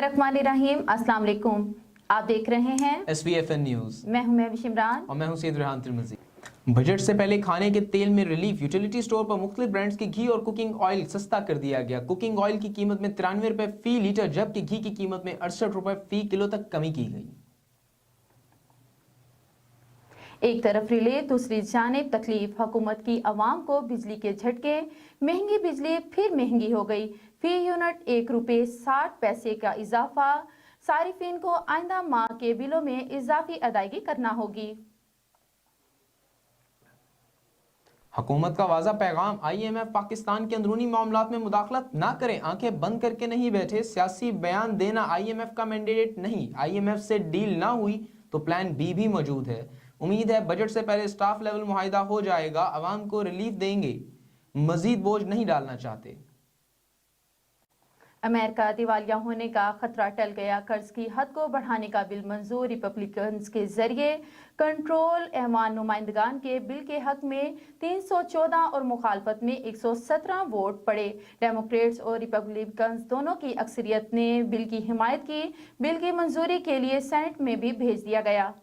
बिस्मिल्लाहिर्रहमानिर्रहीम। अस्सलाम वालेकुम। आप देख रहे हैं SVFN न्यूज़। मैं हूं महविश इमरान और मैं हूं सैयद रेहान तिरमिज़ी। बजट से पहले खाने के तेल में रिलीफ। यूटिलिटी स्टोर पर मुख्तलिफ ब्रांड्स के घी और कुकिंग ऑयल सस्ता कर दिया गया। कुकिंग ऑयल की कीमत में 93 रुपए फी लीटर, जबकि घी की कीमत में 68 रुपए फी किलो तक कमी की गई। एक तरफ रिलीफ, दूसरी जानिब तकलीफ। हुकूमत की अवाम को बिजली के झटके, महंगी बिजली फिर महंगी हो गई। फी यूनिट 1 रुपये 60 पैसे का इजाफा। सारिफिन को आइंदा माह के बिलों में इजाफी अदायगी करना होगी। हुकूमत का वाज़ा पैगाम, IMF पाकिस्तान के अंदरूनी मामलात में मुदाखलत ना करें, आंखें बंद करके नहीं बैठे। सियासी बयान देना IMF का मैंडेट नहीं। IMF से डील ना हुई तो प्लान B भी मौजूद है। उम्मीद है बजट से पहले स्टाफ लेवल मुआहिदा हो जाएगा। अवाम को रिलीफ देंगे, मजीद बोझ नहीं डालना चाहते। अमेरिका दिवालिया होने का खतरा टल गया। कर्ज की हद को बढ़ाने का बिल मंजूर। रिपब्लिकन्स के जरिए कंट्रोल ऐवान नुमाइंदगान के बिल के हक में 314 और मुखालफत में 117 वोट पड़े। डेमोक्रेट्स और रिपब्लिकन्स दोनों की अक्सरियत ने बिल की हिमायत की। बिल की मंजूरी के लिए सेनेट में भी भेज दिया गया।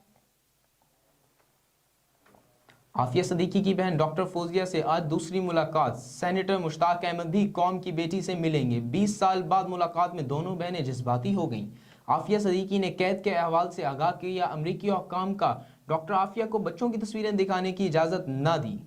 आफिया सदीकी की बहन डॉक्टर फौजिया से आज दूसरी मुलाकात। सेनेटर मुश्ताक अहमद भी कौम की बेटी से मिलेंगे। 20 साल बाद मुलाकात में दोनों बहनें जज्बाती हो गईं। आफिया सदीकी ने कैद के अहवाल से आगाह किया। अमरीकी हुक्काम का डॉक्टर आफिया को बच्चों की तस्वीरें दिखाने की इजाजत न दी।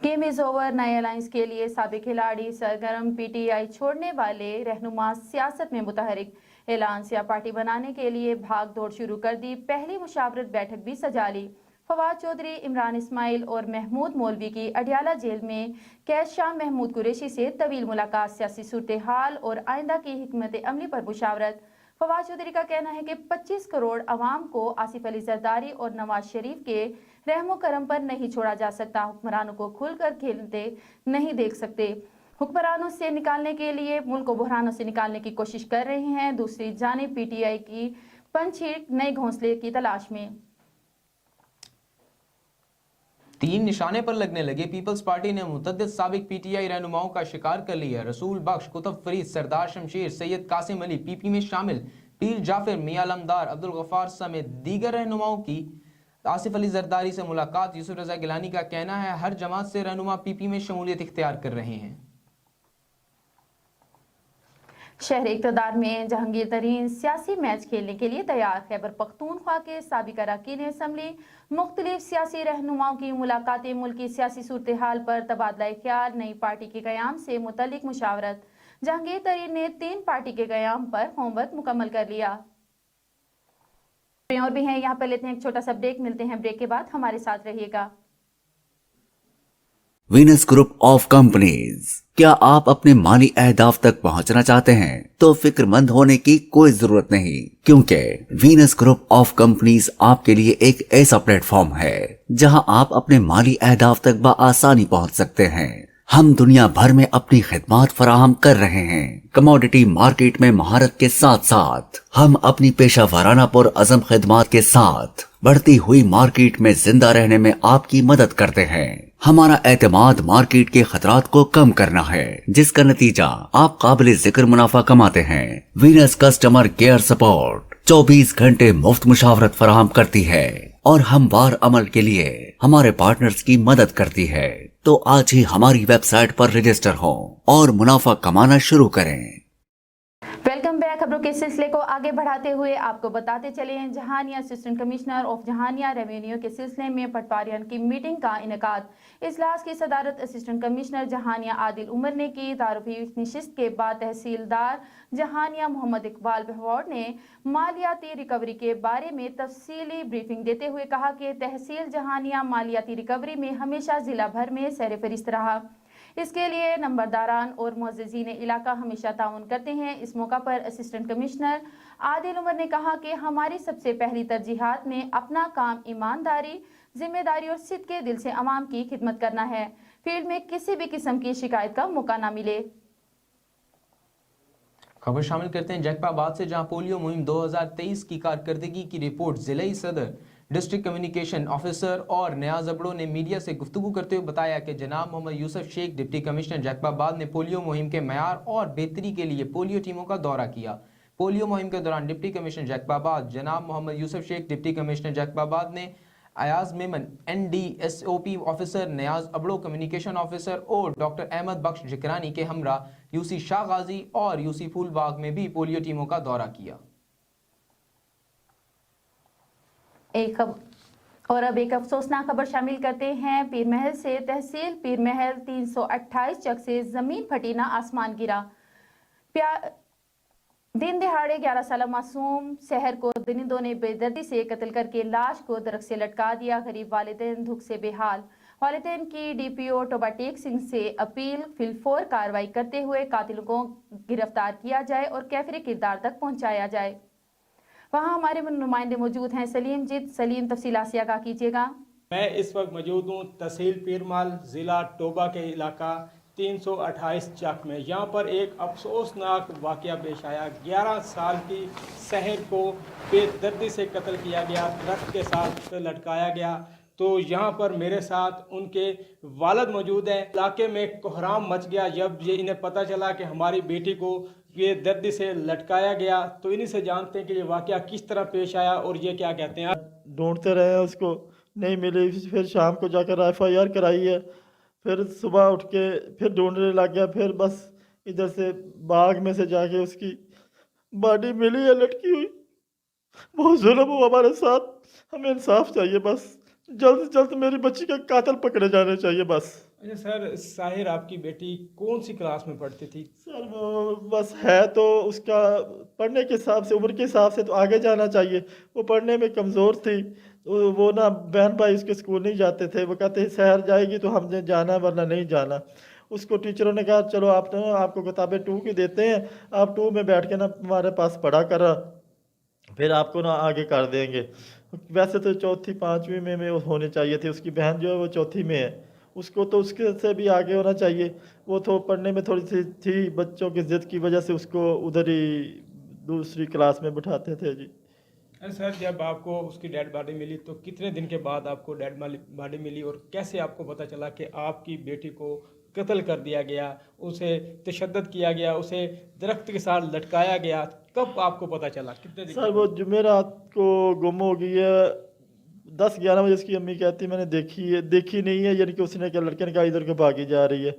Game is over. नए अलायंस के लिए साबिक खिलाड़ी सरगर्म। PTI छोड़ने वाले रहनुमा सियासत में मुतहरिक। ऐलान सिया पार्टी बनाने के लिए भाग दौड़ शुरू कर दी। पहली मुशावरत बैठक भी सजा ली। फवाद चौधरी, इमरान इस्माइल और महमूद मौलवी की अडियाला जेल में कैद शाह महमूद कुरैशी से तवील मुलाकात। सियासी सूरत हाल और आइंदा की हिकमत अमली पर मुशावरत। फवाद चौधरी का कहना है कि 25 करोड़ अवाम को आसिफ अली जरदारी और नवाज शरीफ के रहमो करम पर नहीं छोड़ा जा सकता। हुक्मरानों को खुलकर खेलते नहीं देख सकते। हुक्मरानों से निकालने के लिए मुल्क को बहरानों से निकालने की कोशिश कर रहे हैं। दूसरी जानिब PTI की पंछी नए घोंसले की तलाश में। तीन निशाने पर लगने लगे। पीपल्स पार्टी ने मुतअद्दिद साबिक PTI रहनुमाओं का शिकार कर लिया। रसूल बख्श, कुतुब फरीद, सरदार शमशेर, सैयद कासिम अली PP में शामिल। पीर जाफर, मियां लमदार, अब्दुल गफ्फार समेत दीगर रहनुमाओं की आसिफ अली जरदारी से मुलाकात। यूसुफ रजा गिलानी का कहना है हर जमात से रहनुमा PP में शमूलियत इख्तियार कर रहे हैं। शहर इक़्तिदार में जहांगीर तरीन सियासी मैच खेलने के लिए तैयार। खैबर पख्तूनख्वा के साबिक अरकान असम्बली मुख्तलिफ सियासी रहनुमाओं की मुलाकातें। मुल्क की सियासी सूरत हाल पर तबादला ख्याल। नई पार्टी के क़याम से मुतल्लिक मुशावरत। जहांगीर तरीन ने 3 पार्टी के क़याम पर होमवर्क मुकम्मल कर लिया। और भी हैं, यहाँ पर लेते हैं एक छोटा सा ब्रेक। मिलते हैं ब्रेक के बाद, हमारे साथ रहिएगा। Venus group of companies. क्या आप अपने माली अहदाफ तक पहुंचना चाहते हैं तो फिक्रमंद होने की कोई जरूरत नहीं, क्योंकि वीनस ग्रुप ऑफ कंपनीज आपके लिए एक ऐसा प्लेटफॉर्म है जहां आप अपने माली अहदाफ तक बआसानी पहुंच सकते हैं। हम दुनिया भर में अपनी खिदमात फराहम कर रहे हैं। कमोडिटी मार्केट में महारत के साथ साथ हम अपनी पेशा वाराना पुर अज़म खिदमात के साथ बढ़ती हुई मार्केट में जिंदा रहने में आपकी मदद करते हैं। हमारा एतमाद मार्केट के खतरात को कम करना है, जिसका नतीजा आप काबिल जिक्र मुनाफा कमाते हैं। वीनस कस्टमर केयर सपोर्ट 24 घंटे मुफ्त मुशावरत फराहम करती है और हमवार अमल के लिए हमारे पार्टनर्स की मदद करती है। तो आज ही हमारी वेबसाइट पर रजिस्टर हों और मुनाफा कमाना शुरू करें। Welcome back. खबरों के सिलसिले को आगे बढ़ाते हुए आपको बताते चले हैं, Jahania assistant commissioner of Jahania revenue के सिलसिले में पटवारियन की मीटिंग का इनेकाद। इजलास की सदारत असिस्टेंट कमिश्नर जहानिया आदिल उमर ने की। तारुफी नशिस्त के बाद तहसीलदार जहानिया मोहम्मद इकबाल बहवौर ने मालियाती रिकवरी के बारे में तफसीली ब्रीफिंग देते हुए कहा कि तहसील जहानिया मालियाती रिकवरी में हमेशा जिला भर में सैर फरिस्त रहा। इसके लिए नंबरदारान और मुअज़्ज़िज़ीन इलाका हमेशा ताउन करते हैं। इस मौका पर असिस्टेंट कमिश्नर आदिल उमर ने कहा कि हमारी सबसे पहली तरजीहात में अपना काम ईमानदारी, जिम्मेदारी और सिद्क़ के दिल से अवाम की खिदमत करना है। फील्ड में किसी भी किस्म की शिकायत का मौका न मिले। खबर शामिल करते हैं जैकबाबाद से, जहां पोलियो मुहिम 2023 की कारकर्दगी की रिपोर्ट जिले सदर ڈسٹرکٹ کمیونیکیشن آفیسر اور نیاز ابڑو نے میڈیا سے گفتگو کرتے ہوئے بتایا کہ جناب محمد یوسف شیخ ڈپٹی کمشنر جیکب آباد نے پولیو مہم کے معیار اور بہتری کے لیے پولیو ٹیموں کا دورہ کیا۔ پولیو مہم کے دوران ڈپٹی کمشنر جیکب آباد جناب محمد یوسف شیخ ڈپٹی کمشنر جیکب آباد نے ایاز میمن NDSOP آفیسر، نیاز ابڑو کمیونیکیشن آفیسر اور ڈاکٹر احمد بخش جکرانی کے ہمراہ UC شاہ غازی اور UC پھول باغ میں بھی پولیو ٹیموں کا دورہ کیا۔ اور اب ایک افسوسناک خبر شامل کرتے ہیں۔ پیر محل سے تحصیل پیر محل 328 چک سے زمین پھٹی نہ آسمان گرا۔ دن دہاڑے 11 سالہ معصوم سحر کو درندوں نے بے دردی سے قتل کر کے لاش کو درخت سے لٹکا دیا۔ غریب والدین دکھ سے بے حال۔ والدین کی DPO ٹوبا ٹیک سنگھ سے اپیل فی الفور کارروائی کرتے ہوئے قاتلوں کو گرفتار کیا جائے اور کیفر کردار تک پہنچایا جائے۔ وہاں ہمارے نمائندے موجود ہیں سلیم جیت۔ سلیم تفصیلات سے آگاہ کیجیے گا۔ میں اس وقت موجود ہوں تحصیل پیرمال ضلع ٹوبا کے علاقہ 328 چک میں۔ یہاں پر ایک افسوسناک واقعہ پیش آیا۔ 11 سال کی سحر کو بے دردی سے قتل کیا گیا، درخت کے ساتھ لٹکایا گیا۔ تو یہاں پر میرے ساتھ ان کے والد موجود ہیں۔ علاقے میں کوہرام مچ گیا جب یہ انہیں پتہ چلا کہ ہماری بیٹی کو یہ دردی سے لٹکایا گیا۔ تو انہی سے جانتے ہیں کہ یہ واقعہ کس طرح پیش آیا اور یہ کیا کہتے ہیں۔ ڈھونڈتے رہے اس کو، نہیں ملی، پھر شام کو جا کر FIR کرائی ہے، پھر صبح اٹھ کے پھر ڈھونڈنے لگ گیا، پھر بس ادھر سے باغ میں سے جا کے اس کی باڈی ملی ہے لٹکی ہوئی۔ بہت ظلم ہوا ہمارے ساتھ، ہمیں انصاف چاہیے، بس جلد سے جلد میری بچی کے قاتل پکڑے جانے چاہیے بس۔ اچھا سر، ساحر آپ کی بیٹی کون سی کلاس میں پڑھتی تھی؟ سر وہ بس ہے تو اس کا پڑھنے کے حساب سے، عمر کے حساب سے تو آگے جانا چاہیے، وہ پڑھنے میں کمزور تھی۔ وہ نا بہن بھائی اس کے اسکول نہیں جاتے تھے، وہ کہتے ہیں سحر جائے گی تو ہم نے جانا ورنہ نہیں جانا۔ اس کو ٹیچروں نے کہا چلو آپ کو کتابیں 2 کی دیتے ہیں، آپ 2 میں بیٹھ کے نا ہمارے پاس پڑھا کر پھر آپ کو نا آگے کر دیں گے۔ ویسے تو 4تھی 5ویں میں ہونی چاہیے تھی، اس کی بہن جو ہے وہ 4تھی میں ہے، اس کو تو اس کے سے بھی آگے ہونا چاہیے۔ وہ تو پڑھنے میں تھوڑی سی تھی، بچوں کی ضد کی وجہ سے اس کو ادھر ہی دوسری کلاس میں بٹھاتے تھے جی۔ سر جب آپ کو اس کی ڈیڈ باڈی ملی تو کتنے دن کے بعد آپ کو ڈیڈ باڈی ملی اور کیسے آپ کو پتہ چلا کہ آپ کی بیٹی کو قتل کر دیا گیا، اسے تشدد کیا گیا، اسے درخت کے ساتھ لٹکایا گیا؟ کب آپ کو پتہ چلا؟ کتنے دن؟ سر وہ جمعرات کو گم ہو گئی ہے، 10-11 بجے اس کی امی کہتی میں نے دیکھی نہیں ہے، یعنی کہ اس نے کہا لڑکے نے کہا ادھر کو بھاگی جا رہی ہے۔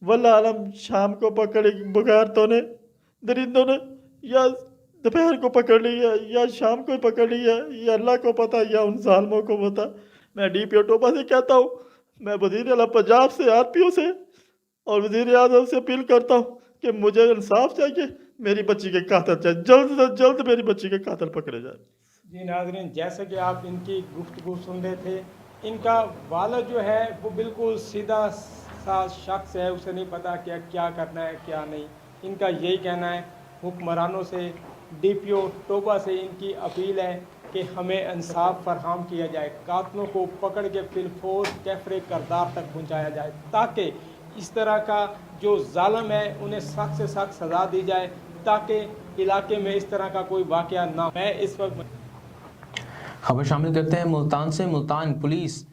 واللہ عالم شام کو پکڑی بغیرتوں نے، درندوں نے، یا دوپہر کو پکڑ لی ہے یا شام کو پکڑ لی ہے، یا اللہ کو پتہ یا ان ظالموں کو پتہ۔ میں DPO ٹوبا سے کہتا ہوں، میں وزیر اعلیٰ پنجاب سے RPO سے اور وزیر اعظم سے اپیل کرتا ہوں کہ مجھے انصاف چاہیے، میری بچی کے قاتل چاہیے، جلد سے جلد میری بچی کے قاتل پکڑے جائیں۔ جی ناظرین، جیسے کہ آپ ان کی گفتگو سن رہے تھے، ان کا والد جو ہے وہ بالکل سیدھا سا شخص ہے، اسے نہیں پتا کہ کیا کرنا ہے کیا نہیں۔ ان کا یہی کہنا ہے، حکمرانوں سے، DPO ٹوبا سے ان کی اپیل ہے کہ ہمیں انصاف فراہم کیا جائے، قاتلوں کو پکڑ کے فی الفور کیفر کردار تک پہنچایا جائے، تاکہ اس طرح کا جو ظالم ہے انہیں سخت سے سخت سزا دی جائے، تاکہ علاقے میں اس طرح کا کوئی واقعہ نہ ہو۔ میں اس وقت خبر شامل کرتے ہیں ملتان سے۔ ملتان پولیس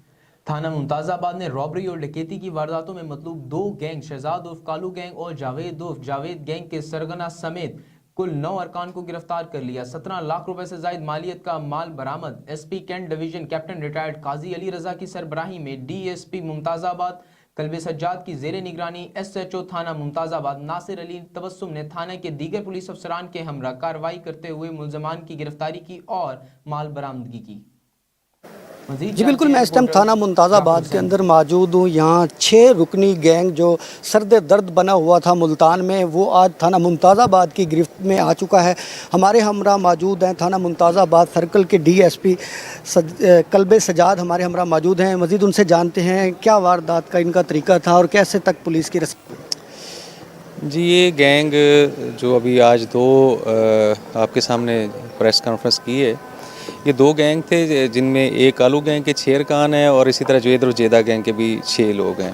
تھانہ ممتاز آباد نے رابری اور ڈکیتی کی وارداتوں میں مطلوب 2 گینگ شہزاد عرف کالو گینگ اور جاوید عرف جاوید گینگ کے سرغنہ سمیت کل 9 ارکان کو گرفتار کر لیا۔ 17 لاکھ روپے سے زائد مالیت کا مال برآمد۔ SP Cantt division captain retired Qazi Ali رضا کی سربراہی میں DSP ممتاز آباد کلب سجاد کی زیر نگرانی SHO تھانہ ممتاز آباد ناصر علی تبسم نے تھانہ کے دیگر پولیس افسران کے ہمراہ کارروائی کرتے ہوئے ملزمان کی گرفتاری کی اور مال برآمدگی کی۔ جی بالکل، میں اس ٹائم تھانہ ممتاز آباد کے اندر موجود ہوں۔ یہاں 6 رکنی گینگ جو سرد درد بنا ہوا تھا ملتان میں، وہ آج تھانہ ممتاز آباد کی گرفت میں آ چکا ہے۔ ہمارے ہمراہ موجود ہیں تھانہ ممتاز آباد سرکل کے DSP کلب سجاد ہمارے ہمراہ موجود ہیں۔ مزید ان سے جانتے ہیں کیا واردات کا ان کا طریقہ تھا اور کیسے تک پولیس کی جی یہ گینگ جو ابھی آج 2 آپ کے سامنے پریس کانفرنس کی ہے، یہ 2 گینگ تھے، جن میں ایک کالو گینگ کے 6 ارکان ہیں اور اسی طرح جوید اور جیدہ گینگ کے بھی 6 لوگ ہیں۔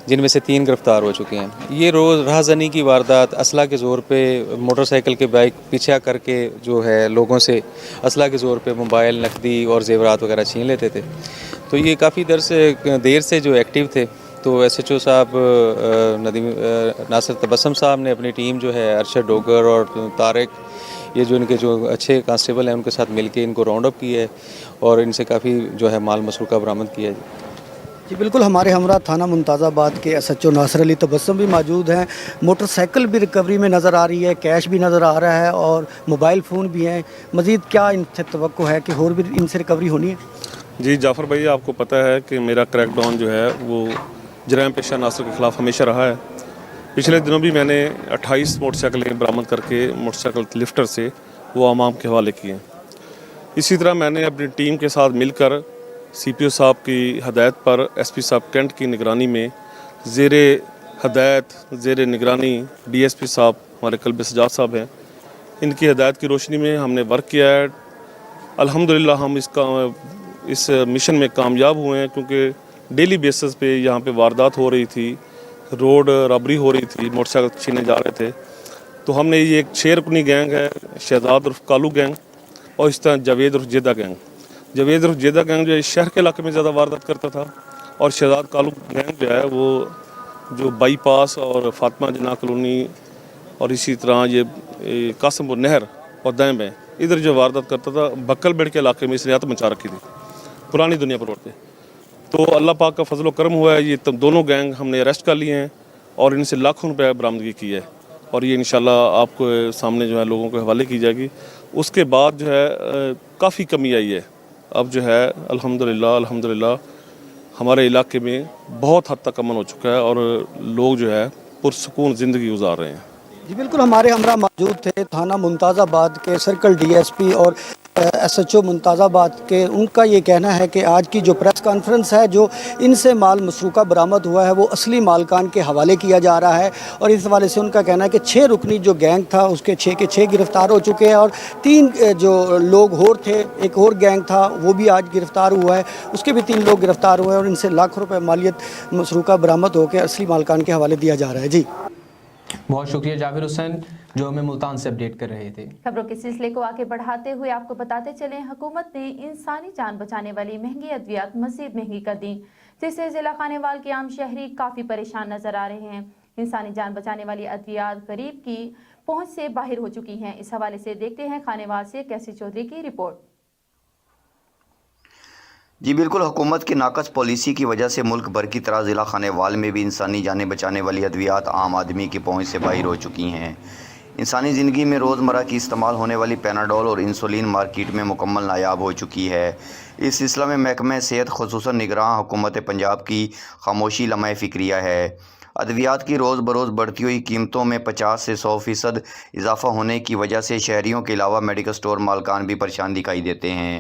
جن میں سے 3 گرفتار ہو چکے ہیں. یہ راہزنی کی واردات اسلحہ کے زور پہ موٹر سائیکل کے بائک پیچھا کر کے جو ہے لوگوں سے اسلحہ کے زور پہ موبائل، نقدی اور زیورات وغیرہ چھین لیتے تھے. تو یہ کافی دیر سے جو ایکٹیو تھے. تو ایس ایچ او صاحب ندیم ناصر تبسم صاحب نے اپنی ٹیم جو ہے ارشد ڈوگر اور طارق، یہ جو ان کے جو اچھے کانسٹیبل ہیں، ان کے ساتھ مل کے ان کو راؤنڈ اپ کیا ہے اور ان سے کافی جو ہے مال مسروقہ برآمد کیا ہے. جی بالکل، ہمارے ہمراہ تھانہ ممتاز آباد کے ایس ایچ او ناصر علی تبسم بھی موجود ہیں. موٹر سائیکل بھی ریکوری میں نظر آ رہی ہے، کیش بھی نظر آ رہا ہے اور موبائل فون بھی ہیں. مزید کیا ان سے توقع ہے کہ اور بھی ان سے ریکوری ہونی ہے؟ جی جعفر بھائی، آپ کو پتہ ہے کہ میرا کریک ڈاؤن جو ہے وہ جرائم پیشہ عناصر کے خلاف ہمیشہ رہا ہے. پچھلے دنوں بھی میں نے 28 موٹر سائیکلیں برآمد کر کے موٹر سائیکل لفٹر سے وہ عوام کے حوالے کیے. اسی طرح میں نے اپنی ٹیم کے ساتھ مل کر سی پی او صاحب کی ہدایت پر ایس پی صاحب کینٹ کی نگرانی میں زیر ہدایت زیر نگرانی ڈی ایس پی صاحب ہمارے قلب سجاد صاحب ہیں، ان کی ہدایت کی روشنی میں ہم نے ورک کیا ہے. الحمدللہ ہم اس مشن میں کامیاب ہوئے ہیں، کیونکہ ڈیلی بیسس پہ یہاں پہ واردات ہو رہی تھی، روڈ رابری ہو رہی تھی، موٹر سائیکل چھینے جا رہے تھے. تو ہم نے یہ ایک 6 رکنی گینگ ہے، شہزاد عرف کالو گینگ، اور اس طرح جاوید عرف جیدہ گینگ. جاوید عرف جیدہ گینگ جو ہے شہر کے علاقے میں زیادہ واردات کرتا تھا، اور شہزاد کالو گینگ جو ہے وہ جو بائی پاس اور فاطمہ جناح کالونی اور اسی طرح یہ قاسم پور نہر اور دائیں بائیں ادھر جو واردات کرتا تھا، بکل بیڑ کے علاقے میں اس نے یات مچا رکھی تھی پرانی دنیا پر روڈ پہ. تو اللہ پاک کا فضل و کرم ہوا ہے، یہ دونوں گینگ ہم نے اریسٹ کر لیے ہیں اور ان سے لاکھوں روپے برآمدگی کی ہے، اور یہ انشاءاللہ آپ کو سامنے جو ہے لوگوں کے حوالے کی جائے گی. اس کے بعد جو ہے کافی کمی آئی ہے. اب جو ہے الحمدللہ ہمارے علاقے میں بہت حد تک امن ہو چکا ہے اور لوگ جو ہے پرسکون زندگی گزار رہے ہیں. جی بالکل، ہمارے ہمراہ موجود تھے تھانہ ممتاز آباد کے سرکل ڈی ایس پی اور ایس ایچ او ممتاز آباد کے. ان کا یہ کہنا ہے کہ آج کی جو پریس کانفرنس ہے، جو ان سے مال مسروقہ برآمد ہوا ہے، وہ اصلی مالکان کے حوالے کیا جا رہا ہے. اور اس حوالے سے ان کا کہنا ہے کہ 6 رکنی جو گینگ تھا اس کے 6 کے 6 گرفتار ہو چکے ہیں، اور 3 جو لوگ اور تھے، ایک اور گینگ تھا وہ بھی آج گرفتار ہوا ہے، اس کے بھی 3 لوگ گرفتار ہوئے ہیں، اور ان سے لاکھ روپے مالیت مسروقہ برآمد ہو کے اصلی مالکان کے حوالے دیا جا رہا ہے. جی بہت شکریہ جاوید حسین جو ہمیں ملتان سے اپڈیٹ کر رہے تھے. خبروں کے سلسلے کو آگے بڑھاتے ہوئے آپ کو بتاتے چلیں، حکومت نے انسانی جان بچانے والی مہنگی ادویات مزید مہنگی کر دیں، جس سے ضلع خانے وال کے عام شہری کافی پریشان نظر آ رہے ہیں. انسانی جان بچانے والی ادویات غریب کی پہنچ سے باہر ہو چکی ہیں. اس حوالے سے دیکھتے ہیں خانے وال سے کیسی چودھری کی رپورٹ. جی بالکل، حکومت کی ناقص پالیسی کی وجہ سے ملک بھر کی طرح ضلع خانے وال میں بھی انسانی جانیں بچانے والی ادویات عام آدمی کی پہنچ سے باہر ہو چکی ہیں. انسانی زندگی میں روزمرہ کی استعمال ہونے والی پیناڈول اور انسولین مارکیٹ میں مکمل نایاب ہو چکی ہے. اس سلسلہ میں محکمہ صحت خصوصاً نگراں حکومت پنجاب کی خاموشی لمحہ فکریہ ہے. ادویات کی روز بروز بڑھتی ہوئی قیمتوں میں 50 سے 100% اضافہ ہونے کی وجہ سے شہریوں کے علاوہ میڈیکل سٹور مالکان بھی پریشان دکھائی دیتے ہیں.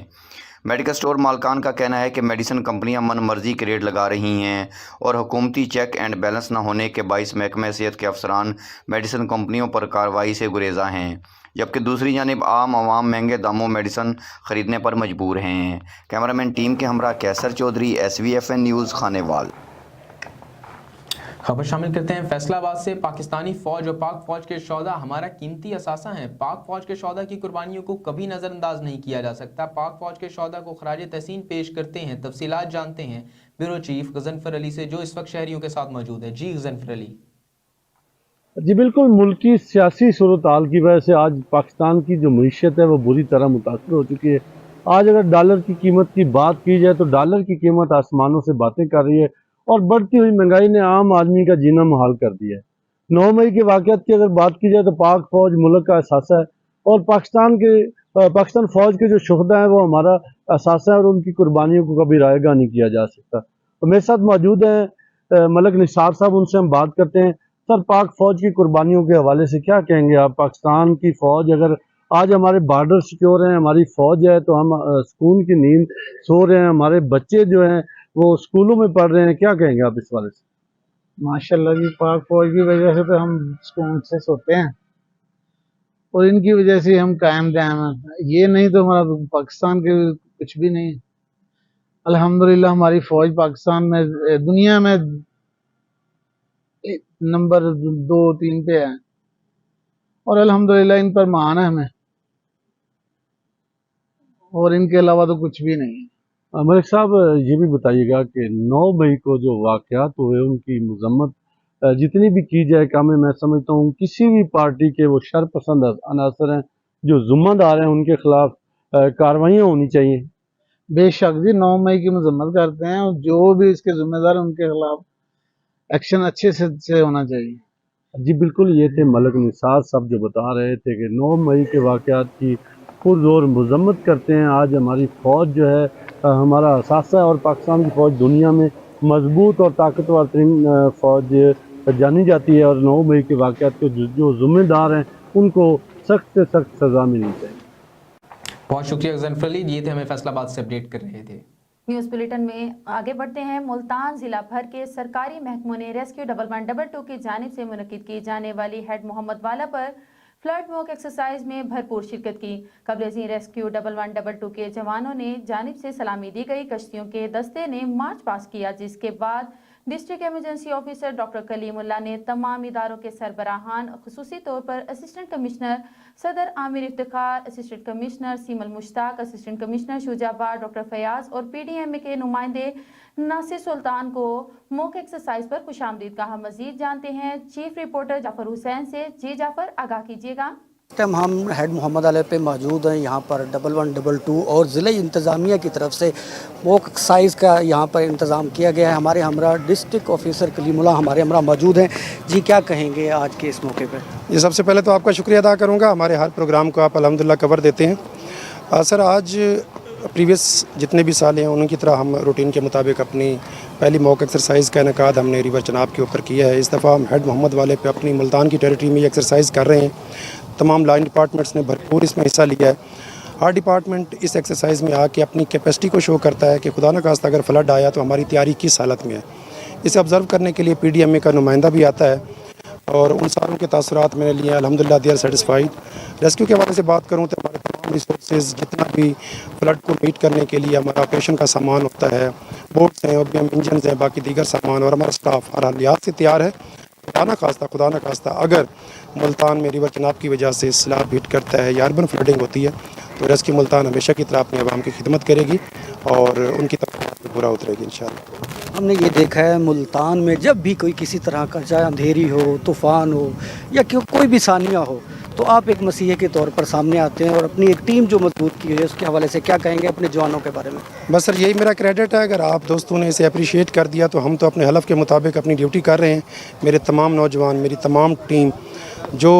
میڈیکل سٹور مالکان کا کہنا ہے کہ میڈیسن کمپنیاں من مرضی کے ریٹ لگا رہی ہیں اور حکومتی چیک اینڈ بیلنس نہ ہونے کے باعث محکمہ صحت کے افسران میڈیسن کمپنیوں پر کارروائی سے گریزاں ہیں، جبکہ دوسری جانب عام عوام مہنگے داموں میڈیسن خریدنے پر مجبور ہیں. کیمرامین ٹیم کے ہمراہ کیسر چودھری، SVFN نیوز، خانے وال. خبر شامل کرتے ہیں فیصلہ آباد سے. پاکستانی فوج اور پاک فوج کے شہدا ہمارا قیمتی اثاثہ ہیں. پاک فوج کے شہدا کی قربانیوں کو کبھی نظر انداز نہیں کیا جا سکتا. پاک فوج کے شہدا کو خراج تحسین پیش کرتے ہیں. تفصیلات جانتے ہیں بیورو چیف غضنفر علی سے جو اس وقت شہریوں کے ساتھ موجود ہے. جی غضنفر علی. جی بالکل، ملک کی سیاسی صورتحال کی وجہ سے آج پاکستان کی جو معیشت ہے وہ بری طرح متاثر ہو چکی ہے. آج اگر ڈالر کی قیمت کی بات کی جائے تو ڈالر کی قیمت آسمانوں سے باتیں کر رہی ہے اور بڑھتی ہوئی مہنگائی نے عام آدمی کا جینا محال کر دیا ہے. 9 مئی کے واقعات کی اگر بات کی جائے تو پاک فوج ملک کا اثاثہ ہے اور پاکستان فوج کے جو شہدا ہیں وہ ہمارا اثاثہ ہے اور ان کی قربانیوں کو کبھی رائیگاں نہیں کیا جا سکتا. تو میرے ساتھ موجود ہیں ملک نثار صاحب، ان سے ہم بات کرتے ہیں. سر، پاک فوج کی قربانیوں کے حوالے سے کیا کہیں گے آپ؟ پاکستان کی فوج اگر آج ہمارے بارڈر سیکیور ہیں، ہماری فوج ہے تو ہم سکون کی نیند سو رہے ہیں، ہمارے بچے جو ہیں وہ اسکولوں میں پڑھ رہے ہیں، کیا کہیں گے آپ اس والے سے؟ ماشاءاللہ جی، پاک فوج کی وجہ سے تو ہم سکون سے سوتے ہیں اور ان کی وجہ سے ہم قائم دائم ہیں. یہ نہیں تو ہمارا پاکستان کے کچھ بھی نہیں. الحمدللہ ہماری فوج پاکستان میں دنیا میں नंबर 2-3 पे है, और अल्हम्दुलिल्लाह इन पर मान है हमें, और इनके अलावा तो कुछ भी नहीं है। मलिक साहब, ये भी बताइएगा कि 9 मई को जो वाक़यात हुए उनकी मजम्मत जितनी भी की जाए काम है, मैं समझता हूँ किसी भी पार्टी के वो शरपसंद अनासर हैं जो जुम्मेदार हैं उनके खिलाफ कार्रवाइयाँ होनी चाहिए। बेशक जी 9 मई की मजम्मत करते हैं, और जो भी इसके जिम्मेदार हैं उनके खिलाफ एक्शन अच्छे से होना चाहिए। जी बिल्कुल, ये थे मलिक निसार साहब जो बता रहे थे कि 9 मई के वाक़यात की पुरज़ोर मजम्मत करते हैं। आज हमारी फ़ौज जो है हमारा असासा है, और पाकिस्तान की फ़ौज दुनिया में मजबूत और ताकतवर तरीन फ़ौज जानी जाती है, और 9 मई के वाक़यात के जो ज़िम्मेदार हैं उनको सख्त से सख्त सज़ा मिलनी चाहिए। बहुत शुक्रिया गजनफर अली, ये थे हमें फैसलाबाद से अपडेट कर रहे थे। न्यूज़ बुलेटिन में आगे बढ़ते हैं। मुल्तान जिला भर के सरकारी महकमों ने रेस्क्यू 1122 की जानिब से मुनक्किद की जाने वाली हेड मोहम्मद वाला पर फ्लड मॉक एक्सरसाइज में भरपूर शिरकत की। कबरेजी रेस्क्यू 1122 के जवानों ने जानिब से सलामी दी गई। कश्तियों के दस्ते ने मार्च पास किया, जिसके बाद district emergency officer doctor Kalimullah ने तमाम इदारों के सरबराहान, खुसूसी तौर पर assistant commissioner Saddar Amir Iftikhar, assistant commissioner Seemal Mushtaq, assistant commissioner Shujabad, doctor Fayyaz और PDMA के नुमाइंदे नासिर सुल्तान को मॉक एक्सरसाइज पर खुशामदीद कहा। मजीद जानते हैं चीफ रिपोर्टर जाफर हुसैन से। जी जाफर, आगाह कीजिएगा। इस टाइम हम हेड मोहम्मद वाले पे मौजूद हैं। यहाँ पर 1122 और ज़िले इंतज़ामिया की तरफ से मॉक एक्सरसाइज का यहाँ पर इंतज़ाम किया गया है। हमारे हमरा डिस्ट्रिक्ट ऑफिसर कलीमुल्लाह हमारे हमरा मौजूद हैं। जी, क्या कहेंगे आज के इस मौके पर? ये सबसे पहले तो आपका शुक्रिया अदा करूँगा, हमारे हर प्रोग्राम को आप अल्हम्दुलिल्लाह कवर देते हैं। सर, आज प्रीवियस जितने भी साल हैं उनकी तरह हम रूटीन के मुताबिक अपनी पहली मॉक एक्सरसाइज का इनेकाद हमने रिवर चनाब के ऊपर किया है। इस दफ़ा हम हेड मोहम्मद वाले पे अपनी मुल्तान की टेरिटरी में ये एक्सरसाइज कर रहे हैं। तमाम लाइन डिपार्टमेंट्स ने भरपूर इसमें हिस्सा लिया है। हर डिपार्टमेंट इस एक्सरसाइज में आके अपनी कैपेसिटी को शो करता है कि खुदा न खास्ता अगर फ्लड आया तो हमारी तैयारी किस हालत में है। इसे ऑब्ज़र्व करने के लिए PDMA का नुमाइंदा भी आता है, और उन सारों के तासुरात मैंने लिए। अल्हम्दुलिल्लाह दे आर सेटिस्फाइड। रेस्क्यू के हवाले से बात करूँ तो हमारे तमाम रिसोर्सेज जितना भी फ्लड को मीट करने के लिए हमारा ऑपरेशन का सामान होता है, बोट्स हैं, OBM इंजन हैं, बाकी दीगर सामान, और हमारा स्टाफ हर लिहाज से तैयार है। खुदा न खास्ता अगर मुल्तान में रिवर चनाब की वजह से सैलाब हिट करता है या अर्बन फ्लडिंग होती है तो रेस्क्यू मुल्तान हमेशा की तरह अपनी आवाम की खिदमत करेगी और उनकी तरफ पूरा उतरेगी इंशाअल्लाह। हमने ये देखा है मुल्तान में जब भी कोई किसी तरह का, चाहे अंधेरी हो, तूफ़ान हो या कोई भी सानिया हो, तो आप एक मसीहे के तौर पर सामने आते हैं और अपनी एक टीम जो मजबूत की है उसके हवाले से क्या कहेंगे अपने जवानों के बारे में? बस सर, यही मेरा क्रेडिट है। अगर आप दोस्तों ने इसे अप्रिशिएट कर दिया तो हम तो अपने हलफ के मुताबिक अपनी ड्यूटी कर रहे हैं। मेरे तमाम नौजवान, मेरी तमाम टीम जो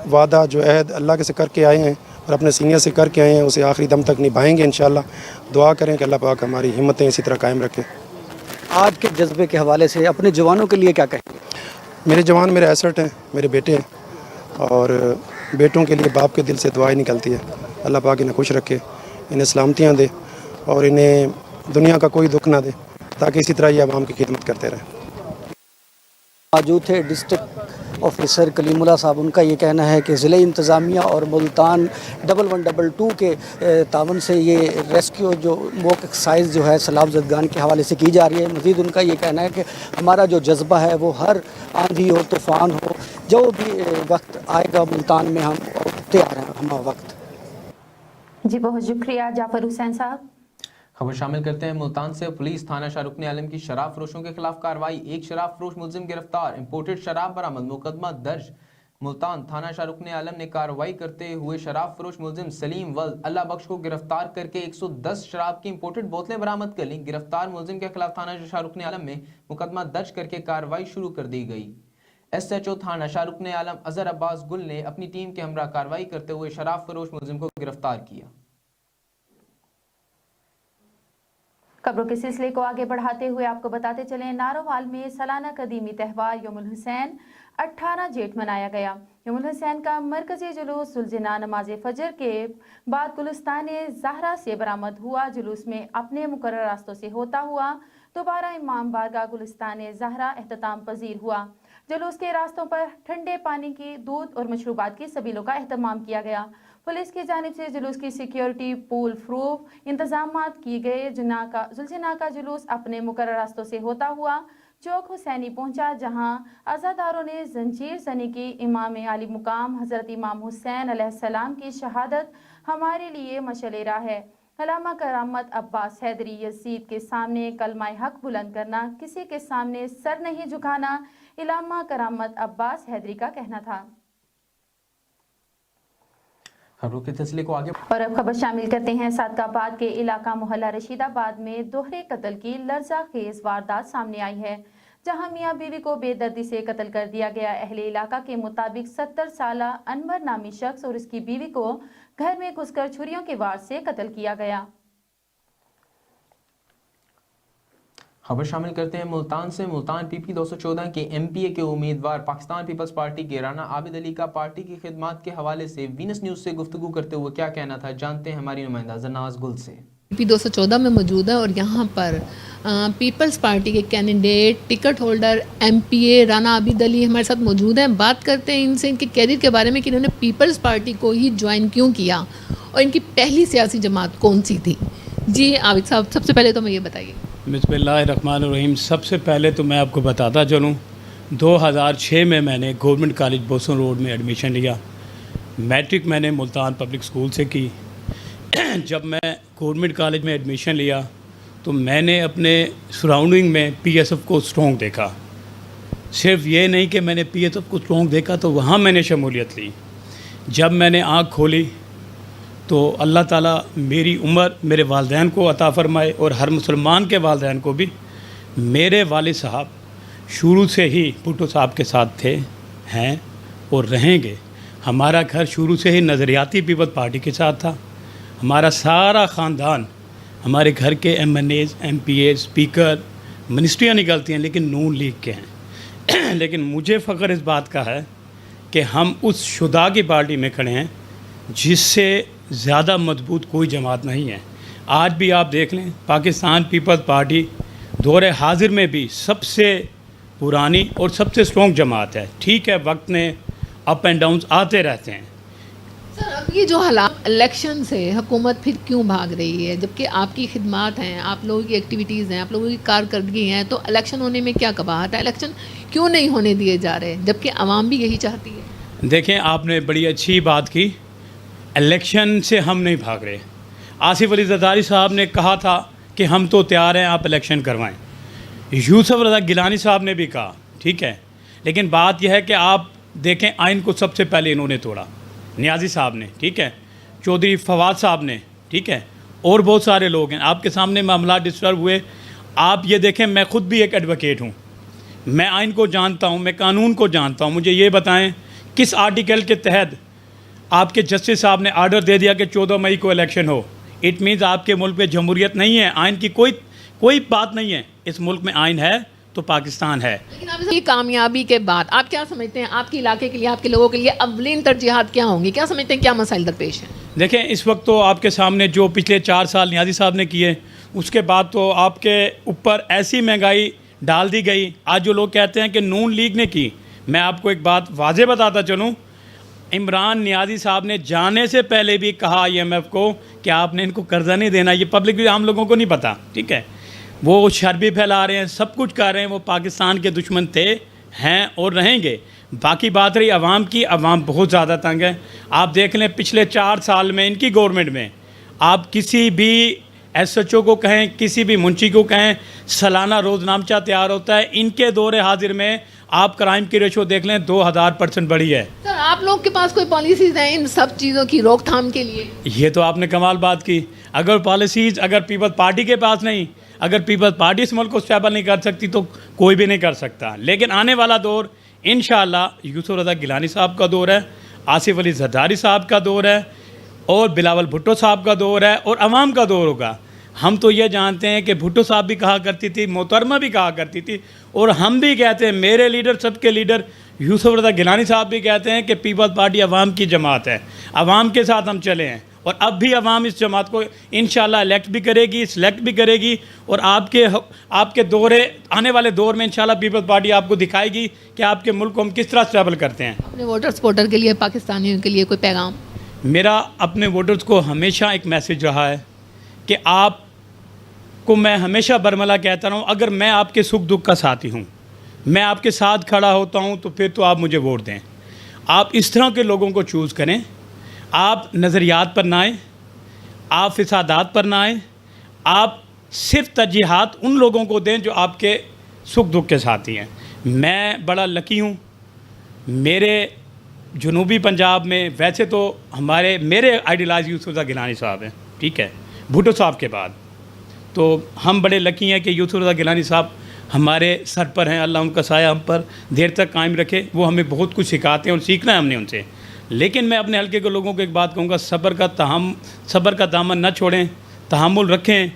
वादा, जो अहद अल्लाह के से करके आए हैं और अपने सीनियर से करके आए हैं, उसे आखिरी दम तक निभाएंगे इंशाअल्लाह। दुआ करें कि अल्लाह पाक हमारी हिम्मतें इसी तरह कायम रखे। आज के जज्बे के हवाले से अपने जवानों के लिए क्या कहेंगे? मेरे जवान मेरे एसेट हैं, मेरे बेटे हैं, और बेटों के लिए बाप के दिल से दुआएं निकलती है। अल्लाह पाक इन्हें खुश रखे, इन्हें सलामतियाँ दे और इन्हें दुनिया का कोई दुख ना दे, ताकि इसी तरह ये आवाम की खिदमत करते रहें। मौजूद थे डिस्ट्रिक्ट ऑफिसर कलीमुल्लाह साहब। उनका ये कहना है कि ज़िले इंतज़ामिया और मुल्तान 1122 के तावन से ये रेस्क्यू जो मॉक एक्सरसाइज जो है सैलाब ज़दगान के हवाले से की जा रही है। मज़ीद उनका ये कहना है कि हमारा जो जज्बा है वो हर आंधी हो, तूफ़ान हो, जो भी वक्त आएगा मुल्तान में हम तैयार हैं हम वक्त। जी बहुत शुक्रिया जाफर हुसैन साहब। खबर शामिल करते हैं मुल्तान से। पुलिस थाना शाहरुख आलम की शराब फरोशों के खिलाफ कार्रवाई, एक शराब फरोश मुलजिम गिरफ्तार, इंपोर्टेड शराब बरामद, मुकदमा दर्ज। मुल्तान थाना शाहरुख आलम ने कार्रवाई करते हुए शराब फरोश मुलजिम सलीम वल्द अल्लाह बख्श को गिरफ्तार करके 110 शराब की इंपोर्टेड बोतलें बरामद कर लीं। गिरफ्तार मुलजिम के खिलाफ थाना शाहरुख आलम में मुकदमा दर्ज करके कार्रवाई शुरू कर दी गई। SHO थाना शाहरुख आलम अजहर अब्बास गुल ने अपनी टीम के हमरा कार्रवाई करते हुए शराब फरोश मुलजिम को गिरफ्तार किया। खबरों के सिलसिले को आगे बढ़ाते हुए आपको बताते चलें, नारोवाल में सालाना कदीमी त्यौहार यौमुल हुसैन 18 जेठ मनाया गया। यौमुल हुसैन का मरकजी जुलूस सुलझना नमाज फजर के बाद गुलिस्तान ज़हरा से बरामद हुआ। जुलूस में अपने मुकर्रर रास्तों से होता हुआ दोबारा इमाम बारगाह गुलिस्तान ज़हरा एहतमाम पजीर हुआ। जुलूस के रास्तों पर ठंडे पानी की, दूध और मशरूबात की सबीलों का एहतमाम किया गया। पुलिस की जानिब से जुलूस की सिक्योरिटी, पूल प्रूफ इंतजाम किए गए। जुलूस अपने मुकर्रर रास्तों से होता हुआ चौक हुसैनी पहुंचा, जहां अज़ादारों ने जंजीर जनी की इमाम आली मुकाम हज़रत इमाम हुसैन अलैहिस्सलाम की शहादत हमारे लिए मशलेरा है। अल्लामा करामत अब्बास हैदरी यजीद के सामने कलमाए हक बुलंद करना, किसी के सामने सर नहीं झुकाना, अल्लामा करामत अब्बास हैदरी का कहना था। खबरों के सिलसिले को आगे और अब खबर शामिल करते हैं। सादकाबाद के इलाका मोहल्ला रशीदाबाद में दोहरे कत्ल की लर्ज़ाखेज़ वारदात सामने आई है, जहां मियां बीवी को बेदर्दी से कत्ल कर दिया गया। अहले इलाका के मुताबिक 70 साला अनवर नामी शख्स और उसकी बीवी को घर में घुसकर छुरियों के वार से कत्ल किया गया। खबर शामिल करते हैं मुल्तान से। मुल्तान पीपी 214 के एमपीए के उम्मीदवार पाकिस्तान पीपल्स पार्टी के राना आबिद अली का पार्टी की खिदमत के हवाले से वीनस न्यूज़ से गुफ्तगू करते हुए क्या कहना था, जानते हैं हमारी नुमाइंदा जनाज गुल से। पीपी 214 में मौजूद है और यहाँ पर पीपल्स पार्टी के candidate ticket holder MPa Rana Abid Ali हमारे साथ मौजूद हैं। बात करते हैं इनसे इनके कैरियर के बारे में कि इन्होंने पीपल्स पार्टी को ही ज्वाइन क्यों किया और इनकी पहली सियासी जमात कौन सी थी। जी आबिद साहब, सबसे पहले तो मैं ये बताइए। बिस्मिल्लाहिर्रहमानिर्रहीम। सबसे पहले तो मैं आपको बताता चलूँ, 2006 में मैंने गवर्नमेंट कॉलेज बोसन रोड में एडमिशन लिया। मैट्रिक मैंने मुल्तान पब्लिक स्कूल से की। जब मैं गवर्नमेंट कॉलेज में एडमिशन लिया तो मैंने अपने सराउंडिंग में पीएसएफ को स्ट्रॉन्ग देखा। सिर्फ ये नहीं कि मैंने पीएसएफ को स्ट्रॉन्ग देखा तो वहाँ मैंने शमूलियत ली। जब मैंने आँख खोली तो अल्लाह ताला मेरी उम्र मेरे वालिदैन को अता फ़रमाए और हर मुसलमान के वालिदैन को भी। मेरे वालिद साहब शुरू से ही भुट्टो साहब के साथ थे, हैं और रहेंगे। हमारा घर शुरू से ही नज़रियाती पीपल्स पार्टी के साथ था। हमारा सारा ख़ानदान, हमारे घर के एमएनएज, एमपीए, स्पीकर, मिनिस्ट्रियाँ निकलती हैं लेकिन नून लीग के हैं। लेकिन मुझे फ़ख्र इस बात का है कि हम उस शुदा की पार्टी में खड़े हैं जिससे ज़्यादा मजबूत कोई जमात नहीं है। आज भी आप देख लें, पाकिस्तान पीपल्स पार्टी दौरे हाजिर में भी सबसे पुरानी और सबसे स्ट्रॉन्ग जमात है। ठीक है, वक्त ने अप एंड डाउन्स आते रहते हैं। सर, अब ये जो हालात इलेक्शन से हुकूमत फिर क्यों भाग रही है, जबकि आपकी खिदमात हैं, आप लोगों की एक्टिविटीज़ हैं, आप लोगों की कारकर्दगी हैं, तो इलेक्शन होने में क्या कबाहत है? इलेक्शन क्यों नहीं होने दिए जा रहे, जबकि आवाम भी यही चाहती है? देखें, आपने बड़ी अच्छी बात की। इलेक्शन से हम नहीं भाग रहे। आसिफ अली ज़रदारी साहब ने कहा था कि हम तो तैयार हैं, आप इलेक्शन करवाएं। यूसुफ रज़ा गिलानी साहब ने भी कहा, ठीक है। लेकिन बात यह है कि आप देखें, आइन को सबसे पहले इन्होंने तोड़ा, नियाज़ी साहब ने, ठीक है, चौधरी फवाद साहब ने, ठीक है, और बहुत सारे लोग हैं। आपके सामने मामला डिस्टर्ब हुए। आप ये देखें, मैं ख़ुद भी एक एडवोकेट हूँ, मैं आइन को जानता हूँ, मैं कानून को जानता हूँ। मुझे ये बताएं किस आर्टिकल के तहत आपके जस्टिस साहब ने आर्डर दे दिया कि 14 मई को इलेक्शन हो। इट मीन्स आपके मुल्क में जमहूरियत नहीं है, आइन की कोई बात नहीं है। इस मुल्क में आइन है तो पाकिस्तान है। लेकिन आप ये कामयाबी के बाद आप क्या समझते हैं, आपके इलाके के लिए, आपके लोगों के लिए अवलीन तरजीहात क्या होंगी? क्या समझते हैं, क्या मसाइल दरपेश हैं? देखें, इस वक्त तो आपके सामने जो पिछले 4 साल नियाज़ी साहब ने किए, उसके बाद तो आपके ऊपर ऐसी महंगाई डाल दी गई। आज जो लोग कहते हैं कि नून लीग ने की, मैं आपको एक बात वाज़े बताता चलूँ, इमरान नियाज़ी साहब ने जाने से पहले भी कहा IMF को कि आपने इनको कर्जा नहीं देना। ये पब्लिक भी आम लोगों को नहीं पता, ठीक है। वो शर भी फैला रहे हैं, सब कुछ कर रहे हैं। वो पाकिस्तान के दुश्मन थे, हैं और रहेंगे। बाकी बात रही आवाम की, आवाम बहुत ज़्यादा तंग है। आप देख लें, पिछले 4 साल में इनकी गवर्नमेंट में आप किसी भी SHO को कहें, किसी भी मुंशी को कहें, सालाना रोज़नामचा तैयार होता है। इनके दौरे हाजिर में आप क्राइम की रेशो देख लें, 2000% बढ़ी है। सर, आप लोग के पास कोई पॉलिसीज़ हैं इन सब चीज़ों की रोकथाम के लिए? ये तो आपने कमाल बात की। अगर पॉलिसीज़ अगर पीपल्स पार्टी के पास नहीं, अगर पीपल्स पार्टी इस मुल्क को स्टेबल नहीं कर सकती तो कोई भी नहीं कर सकता। लेकिन आने वाला दौर इंशाअल्लाह यूसुफ रज़ा गिलानी साहब का दौर है, आसिफ अली ज़रदारी साहब का दौर है और बिलावल भुट्टो साहब का दौर है और आवाम का दौर होगा। हम तो ये जानते हैं कि भुट्टो साहब भी कहा करती थी, मोहतरमा भी कहा करती थी और हम भी कहते हैं, मेरे लीडर, सबके लीडर यूसुफ रज़ा गिलानी साहब भी कहते हैं कि पीपल्स पार्टी आवाम की जमात है, आवाम के साथ हम चले हैं। और अब भी आवाम इस जमात को इंशाल्लाह इलेक्ट भी करेगी, सिलेक्ट भी करेगी और आपके दौरे आने वाले दौर में इंशाल्लाह पीपल्स पार्टी आपको दिखाएगी कि आपके मुल्क को हम किस तरह स्टेबल करते हैं। अपने वोटर सपोर्टर के लिए, पाकिस्तानियों के लिए कोई पैगाम? मेरा अपने वोटर्स को हमेशा एक मैसेज रहा है कि आपको आपको मैं हमेशा बरमला कहता रहा हूँ, अगर मैं आपके सुख दुख का साथी हूँ, मैं आपके साथ खड़ा होता हूँ, तो फिर तो आप मुझे वोट दें। आप इस तरह के लोगों को चूज़ करें, आप नज़रियात पर ना आएँ, आप फिसादात पर ना आएँ, आप सिर्फ तरजीहात उन लोगों को दें जो आपके सुख दुख के साथी हैं। मैं बड़ा लकी हूँ, मेरे जनूबी पंजाब में वैसे तो मेरे आइडियलाइज यूसुफ गिलानी साहब हैं, ठीक है, भुट्टो साहब के बाद, तो हम बड़े लकी हैं कि यूसुफ गिलानी साहब हमारे सर पर हैं। अल्लाह उनका साया हम पर देर तक कायम रखे। वो हमें बहुत कुछ सिखाते हैं और सीखना है हमने उनसे। लेकिन मैं अपने हल्के के लोगों को एक बात कहूँगा, सब्र का दामन न छोड़ें, तहम्मुल रखें।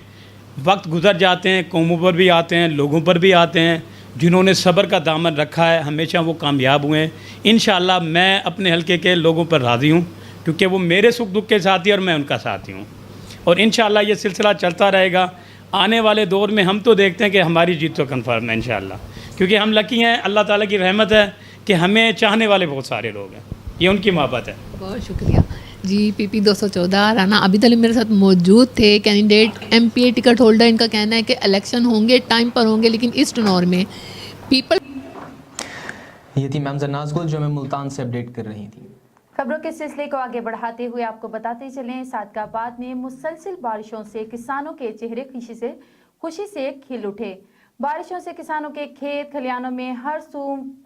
वक्त गुजर जाते हैं, कौमों पर भी आते हैं, लोगों पर भी आते हैं। जिन्होंने सब्र का दामन रखा है हमेशा वो कामयाब हुए हैं। इंशाअल्लाह मैं अपने हल्के के लोगों पर राज़ी हूँ, क्योंकि वो मेरे सुख दुख के साथी और मैं उनका साथी हूँ। और इंशाअल्लाह ये सिलसिला चलता रहेगा। आने वाले दौर में हम तो देखते हैं कि हमारी जीत तो कन्फर्म है इंशाअल्लाह, क्योंकि हम लकी हैं। अल्लाह ताला की रहमत है कि हमें चाहने वाले बहुत सारे लोग हैं, ये उनकी मोहब्बत है। बहुत शुक्रिया जी। PP 214 राना आबिद अली मेरे साथ मौजूद थे, कैंडिडेट MPA टिकट होल्डर। इनका कहना है कि इलेक्शन होंगे, टाइम पर होंगे, लेकिन इस टुनौर में पीपल। ये थी मैम जन्नाज गुल जो हमें मुल्तान से अपडेट कर रही थी। खबरों के सिलसिले को आगे बढ़ाते हुए आपको बताते चलें, सादकाबाद में मुसलसल बारिशों से किसानों के चेहरे खुशी से खिल उठे। बारिशों से किसानों के खेत खलियानों में हर सू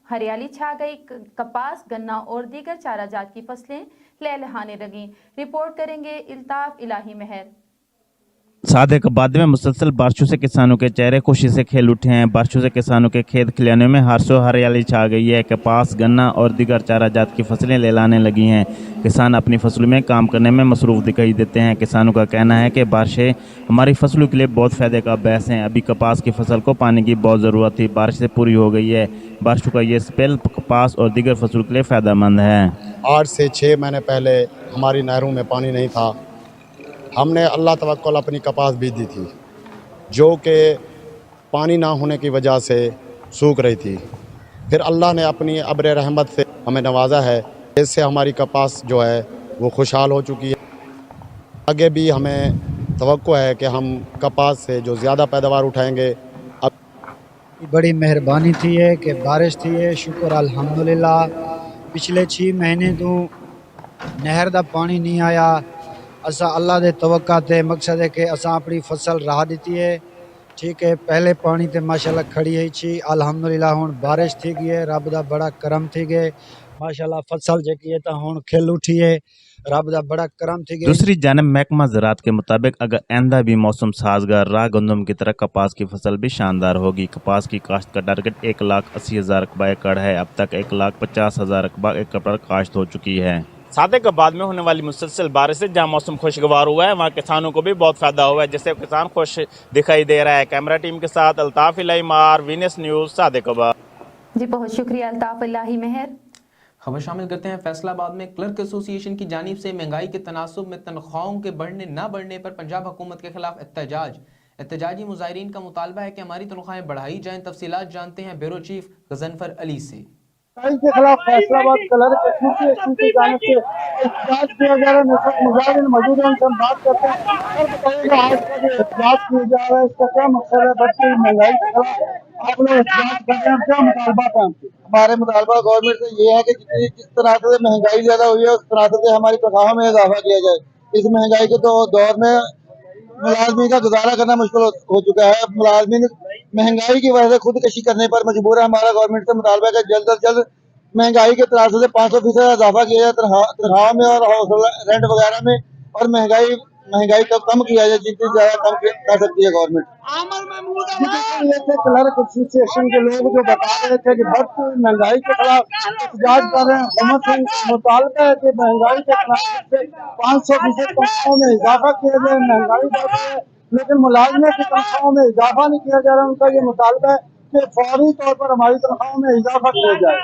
हरियाली छा गई। कपास, गन्ना और दीगर चाराजात की फसलें लहलहाने लगीं। रिपोर्ट करेंगे इल्ताफ इलाही महर। सादकाबाद में मुसलसल बारिशों से किसानों के चेहरे खुशी से खिल उठे हैं। बारिशों से किसानों के खेत खलियानों में हरसों हरियाली छा गई है। कपास, गन्ना और दीगर चाराजात की फसलें लहलाने लगी हैं। किसान अपनी फसलों में काम करने में मसरूफ़ दिखाई देते हैं। किसानों का कहना है कि बारिशें हमारी फसलों के लिए बहुत फ़ायदे का बायस हैं। अभी कपास की फसल को पानी की बहुत ज़रूरत थी, बारिश से पूरी हो गई है। बारिशों का ये स्पेल कपास और दीगर फसलों के लिए फ़ायदेमंद है। 8 से 6 महीने पहले हमारी नहरों में पानी नहीं था। हमने अल्लाह तवक्कुल अपनी कपास बीज दी थी, जो कि पानी ना होने की वजह से सूख रही थी। फिर अल्लाह ने अपनी अब्र रहमत से हमें नवाजा है, इससे हमारी कपास जो है वो खुशहाल हो चुकी है। आगे भी हमें तवक्को है कि हम कपास से जो ज़्यादा पैदावार उठाएंगे। अब बड़ी मेहरबानी थी है कि बारिश थी है, शुक्र अल्हम्दुलिल्लाह। पिछले 6 महीने तो नहर दा पानी नहीं आया। असा अल्लाह दे तवक्का ते मकसद है कि असा अपनी फसल राह दी है, ठीक है। पहले पानी ते माशाल्लाह खड़ी है छी, अल्हम्दुलिल्लाह हुण बारिश थी गई है, रब दा बड़ा करम थी गए। माशाल्लाह फसल जेकी है हुण खिल उठी है, रब दा बड़ा करम थी गए। दूसरी जानब महकमा ज़राअत के मुताबिक अगर आइंदा भी मौसम साजगार रहा, गंदम की तरह कपास की फसल भी शानदार होगी। कपास की काश्त का टारगेट 1,80,000 रकबा एकड़ है। अब तक 1,50,000 रकबा एकड़ पर काश्त हो चुकी है। सादकाबाद में होने वाली मुसलसल बारिश से जहाँ मौसम खुशगवार हुआ है, वहाँ किसानों को भी बहुत फ़ायदा हुआ है, जिससे किसान खुश दिखाई दे रहा है। कैमरा टीम के साथ अल्ताफ इलाही मार, वीनस न्यूज़, सादकाबाद। जी बहुत शुक्रिया अल्ताफ इलाही महर। खबर शामिल करते हैं फैसलाबाद में। क्लर्क एसोसिएशन की जानिब से महंगाई के तनासुब में तनख्वाहों के बढ़ने न बढ़ने पर पंजाब हुकूमत के खिलाफ एहतजाजी मुजाहिरीन का मुतालबा है कि हमारी तनख्वाहें बढ़ाई जाएं। तफसीलात जानते हैं ब्यूरो चीफ गजनफर अली से। के खिलाफ फैसलाबाद क्लर्क एसोसिएशन की जानिब से एहतजाज किया जा रहा है। मुजाहिरीन मौजूद हैं, उनसे हम बात करते हैं और बताइएगा आज का जो एहतजाज किया जा रहा है इसका क्या मकसद है? बढ़ती महंगाई के खिलाफ आप लोग एहतजाज कर रहे हैं, क्या मुतालबा है? हमारे मुतालबा गवर्नमेंट से ये है कि जिस तरह से महंगाई ज्यादा हुई है उस तरह से हमारी तनख्वाहों में इजाफा किया जाए। इस महंगाई के तो दौर में मुलाजमी का गुजारा करना मुश्किल हो चुका है। मुलाजमी महंगाई की वजह से खुदकशी करने पर मजबूर है। हमारा गवर्नमेंट से मुतालबा है कि जल्द से जल्द महंगाई के तराजू से 500% इजाफा किया जाए तनख्वाह में और हाउस रेंट वगैरह में, और महंगाई को कम किया जाए जितनी ज्यादा कम कर सकती है गवर्नमेंट। क्लर्क एसोसिएशन के लोग जो बता रहे थे कि बढ़ती महंगाई के खिलाफ एहतजाज कर रहे हैं, हुकूमत से मुतालबा है कि महंगाई के खिलाफ 500% तनख्वाहों में इजाफा किया जाए। महंगाई बढ़ रही है लेकिन मुलाजमों की तनख्वाहों में इजाफा नहीं किया जा रहा। उनका ये मुतालबा है कि फौरी तौर पर हमारी तनख्वाहों में इजाफा किया जाए।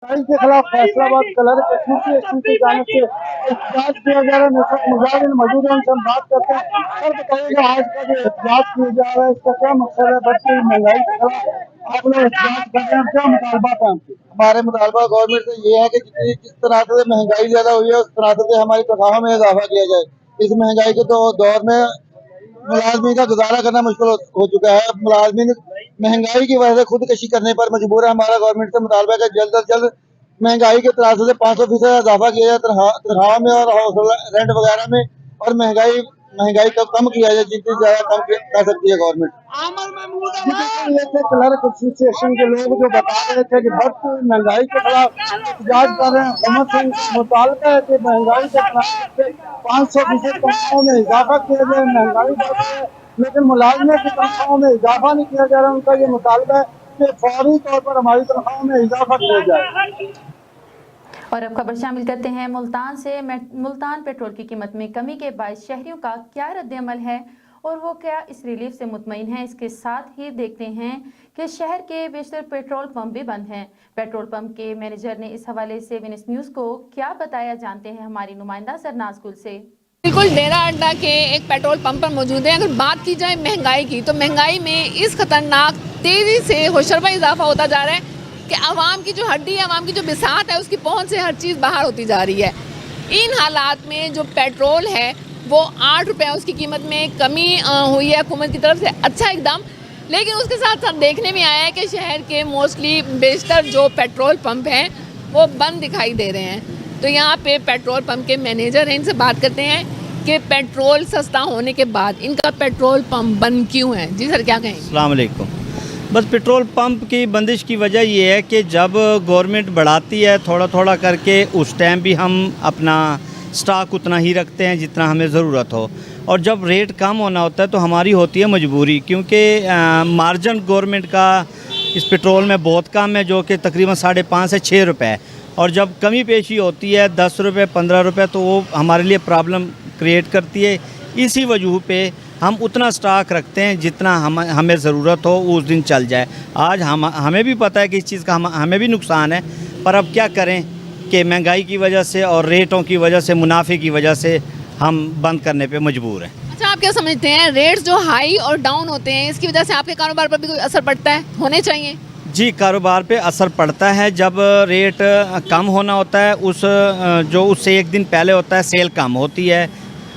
के खिलाफ फैसलाबाद क्लर्क एसोसिएशन की जानिब से एहतजाज किया जा रहा है। मुजाहिरीन मौजूद हैं, उनसे हम बात करते हैं और बताइएगा आज का जो एहतजाज किया जा रहा है इसका क्या मकसद है? बढ़ती महंगाई के खिलाफ आप लोग एहतजाज कर रहे हैं, क्या मुतालबा है? हमारे मुतालबा गवर्नमेंट से ये है कि जिस तरह से महंगाई ज्यादा हुई है उस तरह से हमारी तनख्वाहों में इजाफा किया जाए। इस महंगाई के तो दौर में मुलाजमीन का गुजारा करना मुश्किल हो चुका है। मुलाजमीन महंगाई की वजह से खुदकशी करने पर मजबूर है। हमारा गवर्नमेंट से मुतालबा है कि जल्द अज जल्द महंगाई के तराजू से 500% इजाफा किया जाए तनख्वाह में और हाउस रेंट वगैरह में, और महंगाई को कम किया जाए जितनी ज्यादा कम कर सकती है गवर्नमेंट। ये थे क्लर्क एसोसिएशन के लोग जो बता रहे थे कि बढ़ती हुई महंगाई के खिलाफ एहतजाज कर रहे हैं। हुकूमत से मुतालबा है कि महंगाई के खिलाफ 500% तनख्वाहों में इजाफा किया जाए। महंगाई बढ़ रही है लेकिन मुलाजमों की तनख्वाहों में इजाफा नहीं किया जा रहा। उनका ये मुतालबा है कि फौरी तौर पर हमारी तनख्वाहों में इजाफा किया जाए। और अब खबर शामिल करते हैं मुल्तान से। मुल्तान पेट्रोल की कीमत में कमी के बायस शहरियों का क्या रद्द-ए-अमल है और वो क्या इस रिलीफ से मुतमईन हैं। इसके साथ ही देखते हैं कि शहर के बेशतर पेट्रोल पंप भी बंद हैं। पेट्रोल पंप के मैनेजर ने इस हवाले से वीनस न्यूज़ को क्या बताया, जानते हैं हमारी नुमाइंदा सरनाज गुल से। बिल्कुल डेरा अड्डा के एक पेट्रोल पंप पर मौजूद है। अगर बात की जाए महंगाई की, तो महंगाई में इस खतरनाक तेज़ी से होशरबा इजाफा होता जा रहा है कि आवाम की जो हड्डी है, आवाम की जो बिसात है, उसकी पहुंच से हर चीज़ बाहर होती जा रही है। इन हालात में जो पेट्रोल है वो 8 रुपये उसकी कीमत में कमी हुई है हुकूमत की तरफ से, अच्छा एकदम। लेकिन उसके साथ साथ देखने में आया है कि शहर के मोस्टली बेशतर जो पेट्रोल पंप हैं वो बंद दिखाई दे रहे हैं। तो यहाँ पे पेट्रोल पंप के मैनेजर हैं, इनसे बात करते हैं कि पेट्रोल सस्ता होने के बाद इनका पेट्रोल पंप बंद क्यों है। जी सर, क्या कहेंगे? अस्सलाम वालेकुम। बस पेट्रोल पंप की बंदिश की वजह ये है कि जब गवर्नमेंट बढ़ाती है थोड़ा थोड़ा करके, उस टाइम भी हम अपना स्टॉक उतना ही रखते हैं जितना हमें ज़रूरत हो, और जब रेट कम होना होता है तो हमारी होती है मजबूरी, क्योंकि मार्जिन गवर्नमेंट का इस पेट्रोल में बहुत कम है, जो कि तकरीबन 5.5 से 6 रुपये है। और जब कमी पेशी होती है 10 रुपये 15 रुपये, तो वो हमारे लिए प्रॉब्लम क्रिएट करती है। इसी वजह पे हम उतना स्टॉक रखते हैं जितना हमें ज़रूरत हो उस दिन चल जाए। आज हमें भी पता है कि इस चीज़ का हमें भी नुकसान है, पर अब क्या करें कि महंगाई की वजह से और रेटों की वजह से, मुनाफे की वजह से हम बंद करने पे मजबूर हैं। अच्छा, आप क्या समझते हैं रेट्स जो हाई और डाउन होते हैं इसकी वजह से आपके कारोबार पर भी कोई असर पड़ता है? होने चाहिए? जी, कारोबार पे असर पड़ता है। जब रेट कम होना होता है उससे एक दिन पहले होता है सेल कम होती है,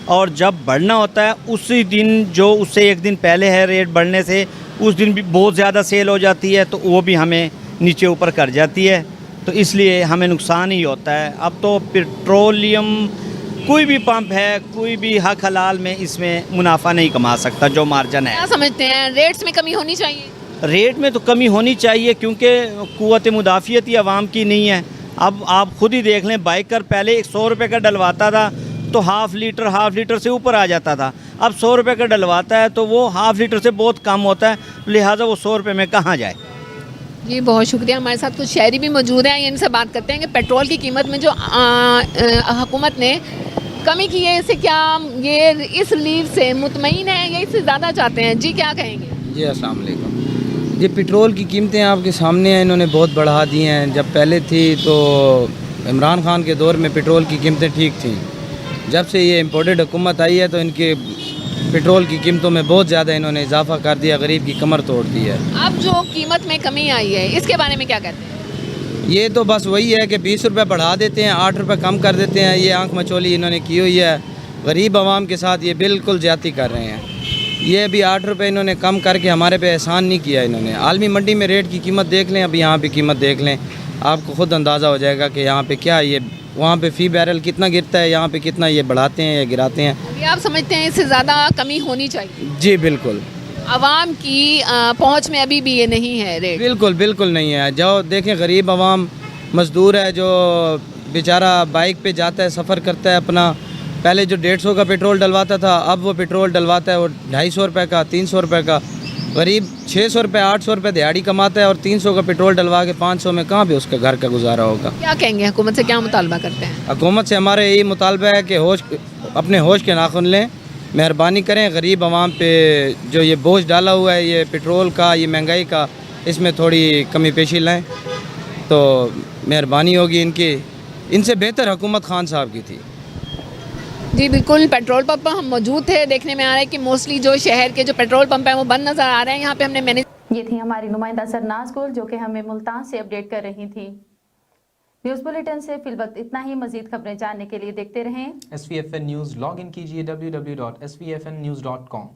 और जब बढ़ना होता है उसी दिन जो उससे एक दिन पहले है रेट बढ़ने से, उस दिन भी बहुत ज़्यादा सेल हो जाती है, तो वो भी हमें नीचे ऊपर कर जाती है, तो इसलिए हमें नुकसान ही होता है। अब तो पेट्रोलियम कोई भी पंप है, कोई भी हक हलाल में इसमें मुनाफा नहीं कमा सकता जो मार्जिन है। क्या समझते हैं रेट्स में कमी होनी चाहिए? रेट में तो कमी होनी चाहिए, क्योंकि कुव्वत मुदाफ़ियत ही आवाम की नहीं है। अब आप खुद ही देख लें, बाइकर पहले 100 रुपये का डलवाता था तो हाफ़ लीटर से ऊपर आ जाता था। अब 100 रुपये का डलवाता है तो वो हाफ़ लीटर से बहुत कम होता है, लिहाजा वो 100 रुपये में कहाँ जाए। जी, बहुत शुक्रिया। हमारे साथ कुछ शहरी भी मौजूद हैं, इनसे बात करते हैं कि पेट्रोल की कीमत में जो हुकूमत ने कमी की है, इससे क्या ये इस रिलीफ से मुतमईन है या इससे ज़्यादा चाहते हैं? जी, क्या कहेंगे? जी, अस्सलाम वालेकुम। ये पेट्रोल की कीमतें आपके सामने हैं, इन्होंने बहुत बढ़ा दी हैं। जब पहले थी तो इमरान खान के दौर में पेट्रोल की कीमतें ठीक थीं। जब से ये इम्पोर्टेड हुकूमत आई है तो इनके पेट्रोल की कीमतों में बहुत ज़्यादा इन्होंने इजाफा कर दिया, गरीब की कमर तोड़ दी है। अब जो कीमत में कमी आई है इसके बारे में क्या कहते हैं? ये तो बस वही है कि 20 रुपये बढ़ा देते हैं, 8 रुपये कम कर देते हैं। ये आंख मचोली इन्होंने की हुई है, गरीब आवाम के साथ ये बिल्कुल ज़्यादती कर रहे हैं। ये भी 8 रुपये इन्होंने कम करके हमारे पे एहसान नहीं किया इन्होंने। आलमी मंडी में रेट की कीमत देख लें, अब यहाँ पे कीमत देख लें, आपको ख़ुद अंदाज़ा हो जाएगा कि यहाँ पे क्या ये वहाँ पे फ़ी बैरल कितना गिरता है, यहाँ पे कितना ये बढ़ाते हैं या गिराते हैं। अभी आप समझते हैं इससे ज़्यादा कमी होनी चाहिए? जी बिल्कुल। आवाम की पहुँच में अभी भी ये नहीं है रेट? बिल्कुल बिल्कुल नहीं है। जो देखें गरीब आवाम मज़दूर है जो बेचारा बाइक पे जाता है, सफ़र करता है अपना, पहले जो 150 का पेट्रोल डलवाता था अब वो पेट्रोल डलवाता है वो 250 रुपये का, 300 रुपये का। गरीब 600 रुपये 800 रुपये दिहाड़ी कमाता है और 300 का पेट्रोल डलवा के 500 में कहाँ पे उसका घर का गुजारा होगा। क्या कहेंगे, हुकूमत से क्या मुतालबा करते हैं? हुकूमत से हमारे यही मुतालबा है कि अपने होश के नाखून लें, मेहरबानी करें, गरीब आवाम पे जो ये बोझ डाला हुआ है ये पेट्रोल का, ये महंगाई का, इसमें थोड़ी कमी पेशी लाएँ तो मेहरबानी होगी इनकी। इनसे बेहतर हुकूमत खान साहब की थी। जी बिल्कुल, पेट्रोल पंप पर हम मौजूद थे। देखने में आ रहा है कि मोस्टली जो शहर के जो पेट्रोल पंप हैं वो बंद नज़र आ रहे हैं। यहाँ पे हमने मैनेज ये थी हमारी नुमाइंदा सरनाज गुल जो कि हमें मुल्तान से अपडेट कर रही थी। न्यूज़ बुलेटिन से फिल वक्त इतना ही। मजीद खबरें जानने के लिए देखते रहें SVFN न्यूज़। लॉग इन कीजिए www.svfnnews.com।